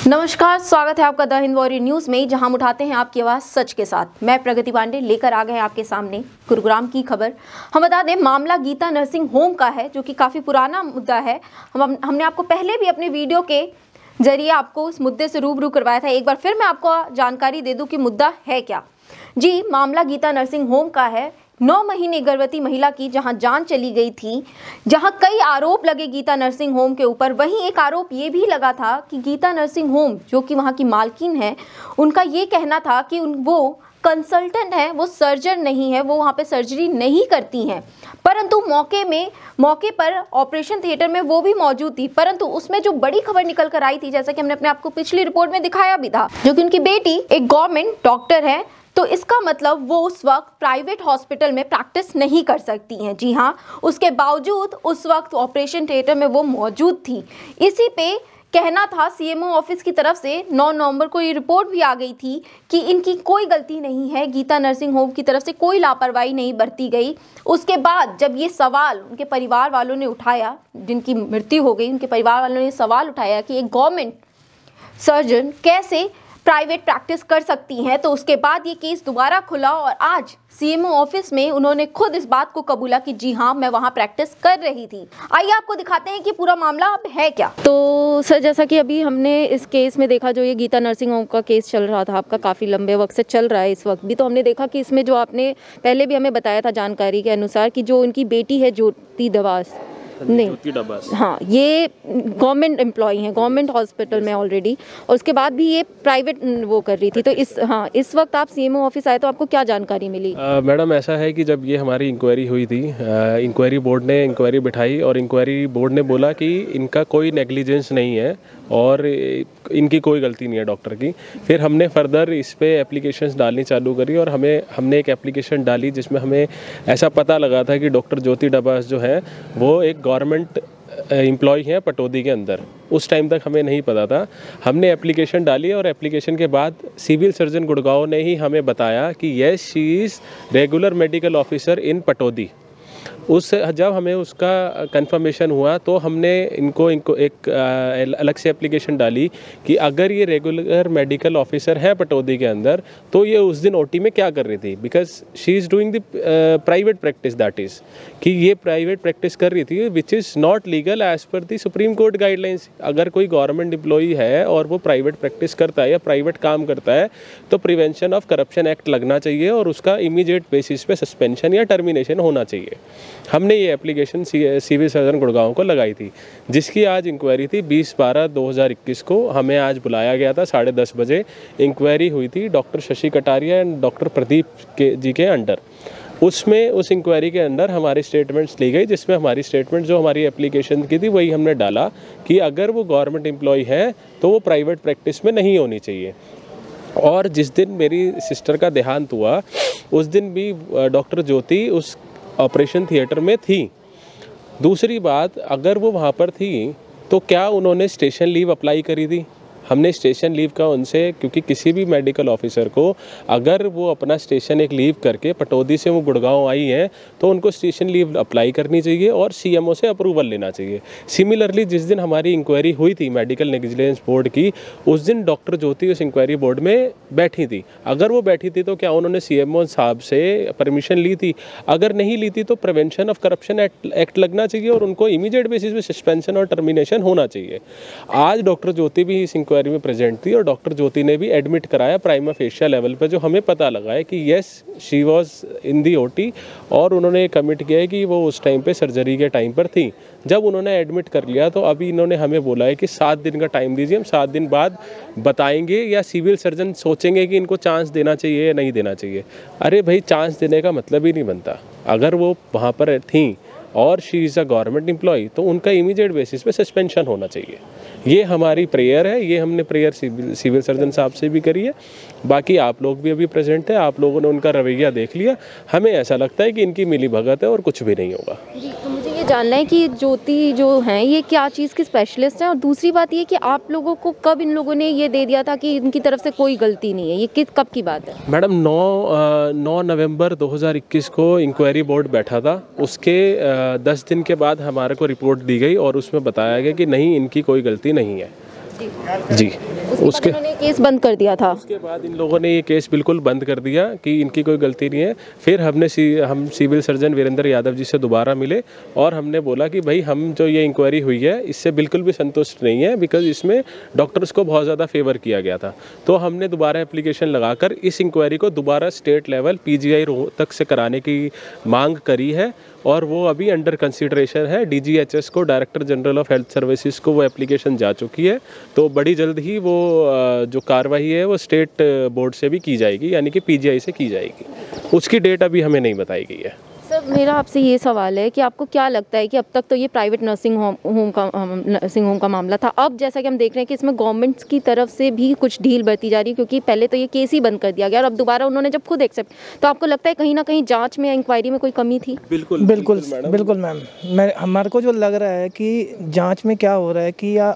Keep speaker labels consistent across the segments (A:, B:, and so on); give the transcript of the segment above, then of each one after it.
A: नमस्कार, स्वागत है आपका द हिंद वॉरियर न्यूज में, जहां हम उठाते हैं आपकी आवाज सच के साथ। मैं प्रगति पांडे लेकर आ गए हैं आपके सामने गुरुग्राम की खबर। हम बता दें, मामला गीता नर्सिंग होम का है, जो कि काफी पुराना मुद्दा है। हमने आपको पहले भी अपने वीडियो के जरिए आपको उस मुद्दे से रूबरू करवाया था। एक बार फिर मैं आपको जानकारी दे दूं कि मुद्दा है क्या। जी, मामला गीता नर्सिंग होम का है। 9 महीने गर्भवती महिला की जहां जान चली गई थी, जहां कई आरोप लगे गीता नर्सिंग होम के ऊपर। वहीं एक आरोप ये भी लगा था कि गीता नर्सिंग होम, जो कि वहां की मालकिन है, उनका ये कहना था कि वो कंसल्टेंट है, वो सर्जन नहीं है, वो वहां पे सर्जरी नहीं करती हैं। परंतु मौके पर ऑपरेशन थिएटर में वो भी मौजूद थी। परंतु उसमें जो बड़ी खबर निकल कर आई थी, जैसा कि हमने अपने आपको पिछली रिपोर्ट में दिखाया भी था, जो कि उनकी बेटी एक गवर्नमेंट डॉक्टर है, तो इसका मतलब वो उस वक्त प्राइवेट हॉस्पिटल में प्रैक्टिस नहीं कर सकती हैं। जी हाँ, उसके बावजूद उस वक्त ऑपरेशन थिएटर में वो मौजूद थी। इसी पे कहना था सीएमओ ऑफिस की तरफ से। 9 नवंबर को ये रिपोर्ट भी आ गई थी कि इनकी कोई गलती नहीं है, गीता नर्सिंग होम की तरफ से कोई लापरवाही नहीं बरती गई। उसके बाद जब ये सवाल उनके परिवार वालों ने उठाया, जिनकी मृत्यु हो गई, उनके परिवार वालों ने सवाल उठाया कि एक गवर्नमेंट सर्जन कैसे प्राइवेट प्रैक्टिस कर सकती हैं, तो उसके बाद ये केस दोबारा खुला और आज सीएमओ ऑफिस में उन्होंने खुद इस बात को कबूला कि जी हाँ, मैं वहाँ प्रैक्टिस कर रही थी। आइए आपको दिखाते हैं कि पूरा मामला अब है क्या। तो सर, जैसा कि अभी हमने इस केस में देखा, जो ये गीता नर्सिंग होम का केस चल रहा था आपका, काफ़ी लंबे वक्त से चल रहा है इस वक्त भी, तो हमने देखा कि इसमें जो आपने पहले भी हमें बताया था जानकारी के अनुसार कि जो उनकी बेटी है ज्योति डबास, हाँ, ये गवर्नमेंट एम्प्लॉय हैं, गवर्नमेंट हॉस्पिटल में ऑलरेडी, और उसके बाद भी ये प्राइवेट वो कर रही थी। तो इस वक्त आप सीएमओ ऑफिस आए, तो आपको क्या जानकारी मिली?
B: मैडम, ऐसा है कि जब ये हमारी इंक्वायरी हुई थी, इंक्वायरी बोर्ड ने इंक्वायरी बिठाई और इंक्वायरी बोर्ड ने बोला कि इनका कोई नेग्लिजेंस नहीं है और इनकी कोई गलती नहीं है डॉक्टर की। फिर हमने फर्दर इस पे एप्लीकेशंस डालनी चालू करी और हमने एक एप्लीकेशन डाली जिसमें हमें ऐसा पता लगा था कि डॉक्टर ज्योति डबास जो है वो एक गवर्नमेंट एम्प्लॉय हैं पटौदी के अंदर। उस टाइम तक हमें नहीं पता था। हमने एप्लीकेशन डाली और एप्लीकेशन के बाद सिविल सर्जन गुड़गांव ने ही हमें बताया कि yes, she is regular medical officer in Pataudi. जब हमें उसका कंफर्मेशन हुआ तो हमने इनको एक अलग से एप्लीकेशन डाली कि अगर ये रेगुलर मेडिकल ऑफिसर है पटौदी के अंदर, तो ये उस दिन ओटी में क्या कर रही थी, because she is doing the private practice, that is कि ये प्राइवेट प्रैक्टिस कर रही थी which is not legal as per the Supreme Court guidelines. अगर कोई गवर्नमेंट एम्प्लॉई है और वो प्राइवेट प्रैक्टिस करता है या प्राइवेट काम करता है, तो प्रिवेंशन ऑफ करप्शन एक्ट लगना चाहिए और उसका इमीडिएट बेसिस पे सस्पेंशन या टर्मिनेशन होना चाहिए। हमने ये एप्लीकेशन सिविल सर्जन गुड़गांव को लगाई थी, जिसकी आज इंक्वायरी थी 20/12/2021 को। हमें आज बुलाया गया था 10:30 बजे। इंक्वायरी हुई थी doctor Shashi Kataria and doctor Pradeep ji के अंडर। उस इंक्वायरी के अंदर हमारी स्टेटमेंट्स ली गई, जिसमें हमारी स्टेटमेंट जो हमारी एप्लीकेशन की थी वही हमने डाला कि अगर वो गवर्नमेंट एम्प्लॉय है तो वो प्राइवेट प्रैक्टिस में नहीं होनी चाहिए। और जिस दिन मेरी सिस्टर का देहांत हुआ, उस दिन भी डॉक्टर ज्योति उस ऑपरेशन थिएटर में थी। दूसरी बात, अगर वो वहाँ पर थी तो क्या उन्होंने स्टेशन लीव अप्लाई करी थी? हमने स्टेशन लीव का उनसे, क्योंकि किसी भी मेडिकल ऑफिसर को अगर वो अपना स्टेशन एक लीव करके पटौदी से वो गुड़गांव आई हैं तो उनको स्टेशन लीव अप्लाई करनी चाहिए और सीएमओ से अप्रूवल लेना चाहिए। सिमिलरली जिस दिन हमारी इंक्वायरी हुई थी मेडिकल नेग्लिजेंस बोर्ड की, उस दिन डॉक्टर ज्योति उस इंक्वायरी बोर्ड में बैठी थी। अगर वो बैठी थी तो क्या उन्होंने सीएमओ साहब से परमिशन ली थी? अगर नहीं ली थी तो प्रिवेंशन ऑफ करप्शन एक्ट लगना चाहिए और उनको इमीडिएट बेसिस पे सस्पेंशन और टर्मिनेशन होना चाहिए। आज डॉक्टर ज्योति भी इस इंक्वायरी में प्रेजेंट थी और डॉक्टर ज्योति ने भी एडमिट कराया प्राइमा फेशिया लेवल पे, जो हमें पता लगा है कि yes, she was in the OT, और उन्होंने कमिट किया है कि वो उस टाइम पे सर्जरी के टाइम पर थी। जब उन्होंने एडमिट कर लिया तो अभी इन्होंने हमें बोला है कि 7 दिन का टाइम दीजिए, हम 7 दिन बाद बताएंगे, या सिविल सर्जन सोचेंगे कि इनको चांस देना चाहिए या नहीं देना चाहिए। अरे भाई, चांस देने का मतलब ही नहीं बनता। अगर वो वहाँ पर थी और she is a government employee तो उनका इमीडिएट बेसिस पे सस्पेंशन होना चाहिए। ये हमारी प्रेयर है, ये हमने प्रेयर सिविल सर्जन साहब से भी करी है। बाकी आप लोग भी अभी प्रेजेंट है, आप लोगों ने उनका रवैया देख लिया। हमें ऐसा लगता है कि इनकी मिली भगत है और कुछ भी नहीं होगा।
A: जी, तो मुझे ये जानना है कि ज्योति जो हैं ये क्या चीज़ की स्पेशलिस्ट हैं, और दूसरी बात ये कि आप लोगों को कब इन लोगों ने ये दे दिया था कि इनकी तरफ से कोई गलती नहीं है? ये कब की बात है?
B: मैडम, 9 नवंबर 2021 को इंक्वायरी बोर्ड बैठा था। उसके 10 दिन के बाद हमारे को रिपोर्ट दी गई और उसमें बताया गया कि नहीं, इनकी कोई गलती नहीं है। जी।
A: उसके बाद इन्होंने केस बंद कर दिया था।
B: उसके बाद इन लोगों ने ये केस बिल्कुल बंद कर दिया कि इनकी कोई गलती नहीं है। फिर हम सिविल सर्जन वीरेंद्र यादव जी से दोबारा मिले और हमने बोला कि भाई हम जो ये इंक्वायरी हुई है इससे बिल्कुल भी संतुष्ट नहीं है, बिकॉज इसमें डॉक्टर्स को बहुत ज़्यादा फेवर किया गया था। तो हमने दोबारा एप्लीकेशन लगाकर इस इंक्वायरी को दोबारा स्टेट लेवल PGI तक से कराने की मांग करी है और वो अभी अंडर कंसीडरेशन है। DGHS को, director general of health services को वो एप्लीकेशन जा चुकी है। तो बड़ी जल्द ही वो जो कार्रवाई है वो स्टेट बोर्ड से भी की जाएगी, यानी कि PGI से की जाएगी। उसकी डेट अभी हमें नहीं बताई गई है।
A: सर मेरा आपसे ये सवाल है कि आपको क्या लगता है कि अब तक तो ये प्राइवेट नर्सिंग होम का मामला था, अब जैसा कि हम देख रहे हैं कि इसमें गवर्नमेंट की तरफ से भी कुछ ढील बरती जा रही है, क्योंकि पहले तो ये केस ही बंद कर दिया गया और अब दोबारा उन्होंने जब खुद एक्सेप्ट, तो आपको लगता है कहीं ना कहीं जांच में या इंक्वायरी में कोई कमी थी?
C: बिल्कुल मैम, हमारे को जो लग रहा है कि जाँच में क्या हो रहा है कि या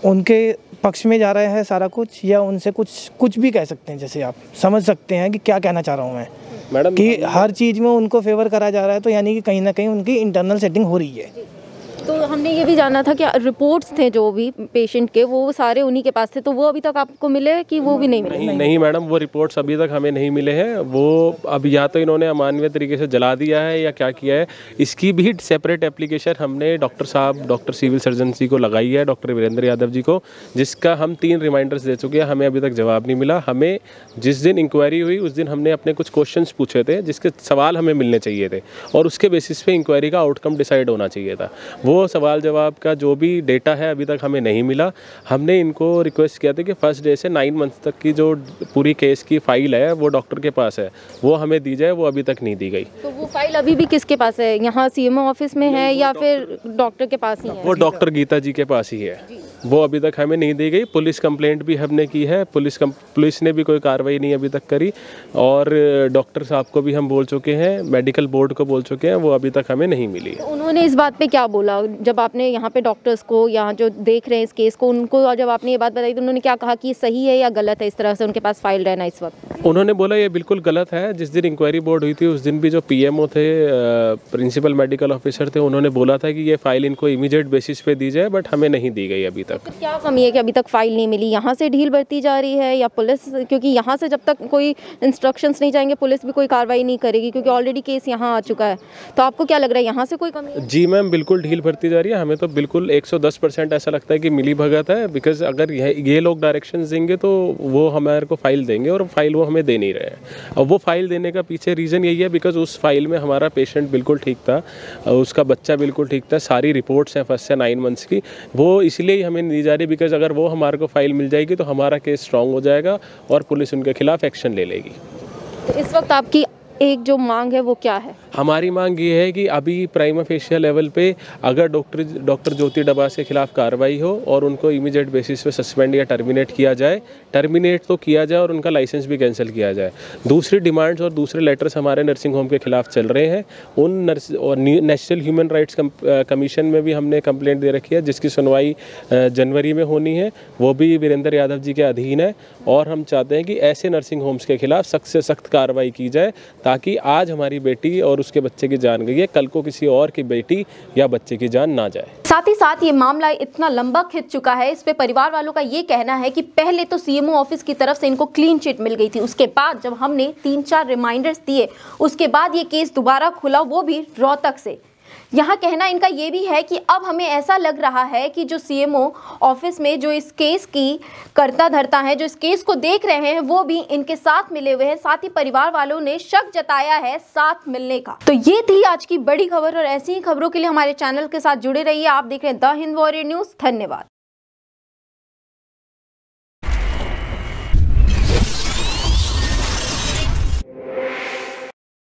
C: उनके पक्ष में जा रहा है सारा कुछ, या उनसे कुछ भी कह सकते हैं। जैसे आप समझ सकते हैं कि क्या कहना चाह रहा हूँ मैं मैडम, कि हर चीज़ में उनको फेवर करा जा रहा है, तो यानी कि कहीं ना कहीं उनकी इंटरनल सेटिंग हो रही है।
A: तो हमने ये भी जाना था कि रिपोर्ट्स थे जो भी पेशेंट के, वो सारे उन्हीं के पास थे, तो वो अभी तक आपको मिले कि वो भी नहीं मिले?
B: नहीं मैडम, वो रिपोर्ट्स अभी तक हमें नहीं मिले हैं। वो अब या तो इन्होंने अमानवीय तरीके से जला दिया है या क्या किया है। इसकी भी सेपरेट एप्लीकेशन हमने डॉक्टर सिविल सर्जन जी को लगाई है, डॉक्टर वीरेंद्र यादव जी को, जिसका हम 3 रिमाइंडर्स दे चुके हैं। हमें अभी तक जवाब नहीं मिला। हमें जिस दिन इंक्वायरी हुई उस दिन हमने अपने कुछ क्वेश्चंस पूछे थे जिसके सवाल हमें मिलने चाहिए थे और उसके बेसिस पे इंक्वायरी का आउटकम डिसाइड होना चाहिए था। वो सवाल जवाब का जो भी डेटा है अभी तक हमें नहीं मिला। हमने इनको रिक्वेस्ट किया था कि फर्स्ट डे से 9 मंथ तक की जो पूरी केस की फाइल है वो डॉक्टर के पास है, वो हमें दी जाए। वो अभी तक नहीं दी गई।
A: तो वो फाइल अभी भी किसके पास है? यहाँ CMO ऑफिस में है या फिर डॉक्टर के पास ही है?
B: वो डॉक्टर गीता जी के पास ही है। वो अभी तक हमें नहीं दी गई। पुलिस कंप्लेंट भी हमने की है, पुलिस ने भी कोई कार्रवाई नहीं अभी तक करी और डॉक्टर साहब को भी हम बोल चुके हैं, मेडिकल बोर्ड को बोल चुके हैं, वो अभी तक हमें नहीं मिली।
A: तो उन्होंने इस बात पे क्या बोला जब आपने यहाँ पे डॉक्टर्स को, यहाँ जो देख रहे हैं इस केस को, उनको जब आपने ये बात बताई तो उन्होंने क्या कहा कि सही है या गलत है इस तरह से उनके पास फाइल रहना इस वक्त?
B: उन्होंने बोला ये बिल्कुल गलत है। जिस दिन इंक्वायरी बोर्ड हुई थी उस दिन भी जो PMO थे, प्रिंसिपल मेडिकल ऑफिसर थे, उन्होंने बोला था कि ये फाइल इनको इमीडिएट बेसिस पे दी जाए, बट हमें नहीं दी गई अभी तक।
A: तो क्या कमी है कि अभी तक फाइल नहीं मिली? यहाँ से ढील बरती जा रही है या पुलिस? क्योंकि यहाँ से जब तक कोई इंस्ट्रक्शंस नहीं जाएंगे पुलिस भी कोई कार्रवाई नहीं करेगी, क्योंकि ऑलरेडी केस यहाँ आ चुका है। तो आपको क्या लग रहा है यहाँ से कोई कमी है?
B: जी मैम, बिल्कुल ढील भरती जा रही है। हमें तो बिल्कुल 110% ऐसा लगता है कि मिली भगत है, बिकॉज अगर ये लोग डायरेक्शंस देंगे तो वो हमारे को फाइल देंगे और फाइल वो हमें दे नहीं रहे हैं। अब वो फाइल देने का पीछे रीज़न यही है बिकॉज उस फाइल में हमारा पेशेंट बिल्कुल ठीक था, उसका बच्चा बिल्कुल ठीक था, सारी रिपोर्ट्स हैं फर्स्ट से 9 मंथ्स की। वो इसलिए ही हमें नहीं दी जा रही बिकॉज अगर वो हमारे को फाइल मिल जाएगी तो हमारा केस स्ट्रॉन्ग हो जाएगा और पुलिस उनके खिलाफ एक्शन ले लेगी।
A: तो इस वक्त आपकी एक जो मांग है वो क्या है?
B: हमारी मांग ये है कि अभी प्राइमा फेशियल लेवल पे अगर डॉक्टर ज्योति डबास के खिलाफ कार्रवाई हो और उनको इमीडिएट बेसिस पे सस्पेंड या टर्मिनेट किया जाए, टर्मिनेट तो किया जाए और उनका लाइसेंस भी कैंसिल किया जाए। दूसरी डिमांड्स और दूसरे लेटर्स हमारे नर्सिंग होम के खिलाफ चल रहे हैं। उन और नेशनल ह्यूमन राइट्स कमीशन में भी हमने कंप्लेंट दे रखी है जिसकी सुनवाई जनवरी में होनी है। वो भी वीरेंद्र यादव जी के अधीन है और हम चाहते हैं कि ऐसे नर्सिंग होम्स के खिलाफ सख्त से सख्त कार्रवाई की जाए ताकि आज हमारी बेटी और उसके बच्चे की जान गई है, कल को किसी और की बेटी या बच्चे की जान ना जाए।
A: साथ ही साथ ये मामला इतना लंबा खिंच चुका है, इस पे परिवार वालों का ये कहना है कि पहले तो CMO ऑफिस की तरफ से इनको क्लीन चिट मिल गई थी, उसके बाद जब हमने 3-4 रिमाइंडर्स दिए उसके बाद ये केस दोबारा खुला, वो भी रोहतक से। यहाँ कहना इनका ये भी है कि अब हमें ऐसा लग रहा है कि जो CMO ऑफिस में जो इस केस की कर्ता धर्ता है, जो इस केस को देख रहे हैं, वो भी इनके साथ मिले हुए हैं। साथ ही परिवार वालों ने शक जताया है साथ मिलने का। तो ये थी आज की बड़ी खबर और ऐसी ही खबरों के लिए हमारे चैनल के साथ जुड़े रहिए। आप देख रहे हैं द हिंद वॉरियर न्यूज़। धन्यवाद।